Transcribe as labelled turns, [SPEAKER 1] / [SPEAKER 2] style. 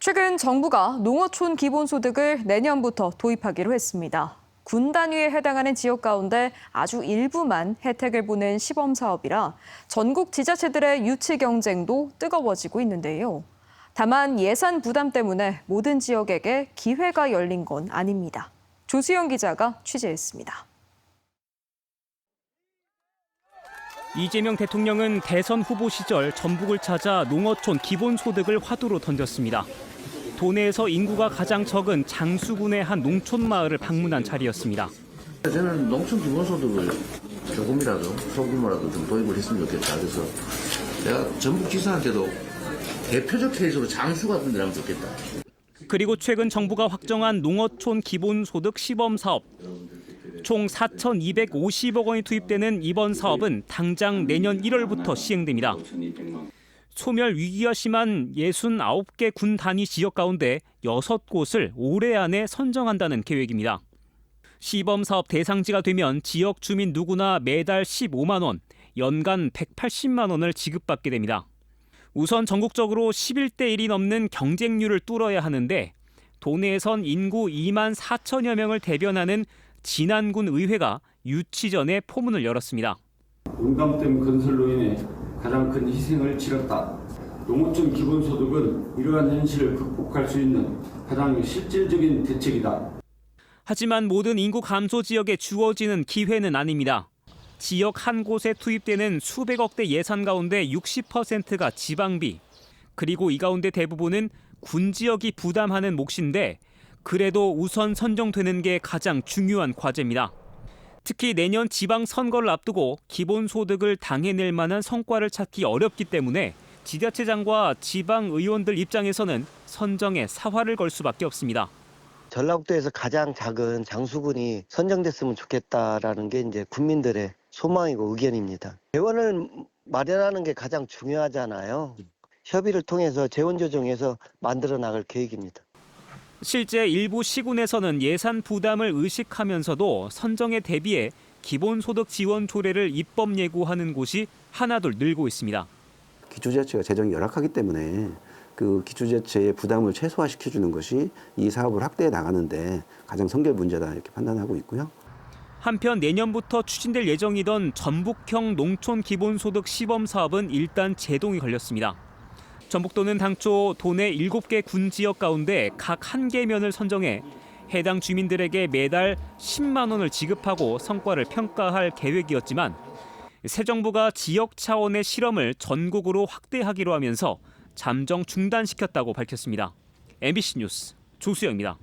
[SPEAKER 1] 최근 정부가 농어촌 기본소득을 내년부터 도입하기로 했습니다. 군 단위에 해당하는 지역 가운데 아주 일부만 혜택을 보는 시범 사업이라 전국 지자체들의 유치 경쟁도 뜨거워지고 있는데요. 다만 예산 부담 때문에 모든 지역에게 기회가 열린 건 아닙니다. 조수영 기자가 취재했습니다.
[SPEAKER 2] 이재명 대통령은 대선 후보 시절 전북을 찾아 농어촌 기본소득을 화두로 던졌습니다. 도내에서 인구가 가장 적은 장수군의 한 농촌 마을을 방문한 자리였습니다.
[SPEAKER 3] 저는 농촌 기본소득을 조금이라도 소규모라도 좀 도입을 했으면 좋겠다. 그래서 내가 전북지사한테도 대표적 케이스로 장수 같은 데 하면 좋겠다.
[SPEAKER 2] 그리고 최근 정부가 확정한 농어촌 기본소득 시범 사업. 총 4,250억 원이 투입되는 이번 사업은 당장 내년 1월부터 시행됩니다. 소멸 위기가 심한 69개 군 단위 지역 가운데 6곳을 올해 안에 선정한다는 계획입니다. 시범 사업 대상지가 되면 지역 주민 누구나 매달 15만 원, 연간 180만 원을 지급받게 됩니다. 우선 전국적으로 11대 1이 넘는 경쟁률을 뚫어야 하는데 도내에선 인구 2만 4천여 명을 대변하는 진안군 의회가 유치 전에 포문을 열었습니다.
[SPEAKER 4] 용담댐 건설로 인해 가장 큰 희생을 치렀다. 농어촌 기본소득은 이러한 현실을 극복할 수 있는 가장 실질적인 대책이다.
[SPEAKER 2] 하지만 모든 인구 감소 지역에 주어지는 기회는 아닙니다. 지역 한 곳에 투입되는 수백억대 예산 가운데 60%가 지방비, 그리고 이 가운데 대부분은 군 지역이 부담하는 몫인데 그래도 우선 선정되는 게 가장 중요한 과제입니다. 특히 내년 지방선거를 앞두고 기본소득을 당해낼 만한 성과를 찾기 어렵기 때문에 지자체장과 지방의원들 입장에서는 선정에 사활을 걸 수밖에 없습니다.
[SPEAKER 5] 전라북도에서 가장 작은 장수군이 선정됐으면 좋겠다라는 게 이제 국민들의 소망이고 의견입니다. 재원을 마련하는 게 가장 중요하잖아요. 협의를 통해서 재원 조정해서 만들어 나갈 계획입니다.
[SPEAKER 2] 실제 일부 시군에서는 예산 부담을 의식하면서도 선정에 대비해 기본소득 지원 조례를 입법 예고하는 곳이 하나둘 늘고 있습니다.
[SPEAKER 6] 기초지자체가 재정이 열악하기 때문에 그 기초지자체의 부담을 최소화시켜주는 것이 이 사업을 확대해 나가는데 가장 선결 문제다 이렇게 판단하고 있고요.
[SPEAKER 2] 한편 내년부터 추진될 예정이던 전북형 농촌 기본소득 시범 사업은 일단 제동이 걸렸습니다. 전북도는 당초 도내 7개 군 지역 가운데 각 1개면을 선정해 해당 주민들에게 매달 10만 원을 지급하고 성과를 평가할 계획이었지만 새 정부가 지역 차원의 실험을 전국으로 확대하기로 하면서 잠정 중단시켰다고 밝혔습니다. MBC 뉴스 조수영입니다.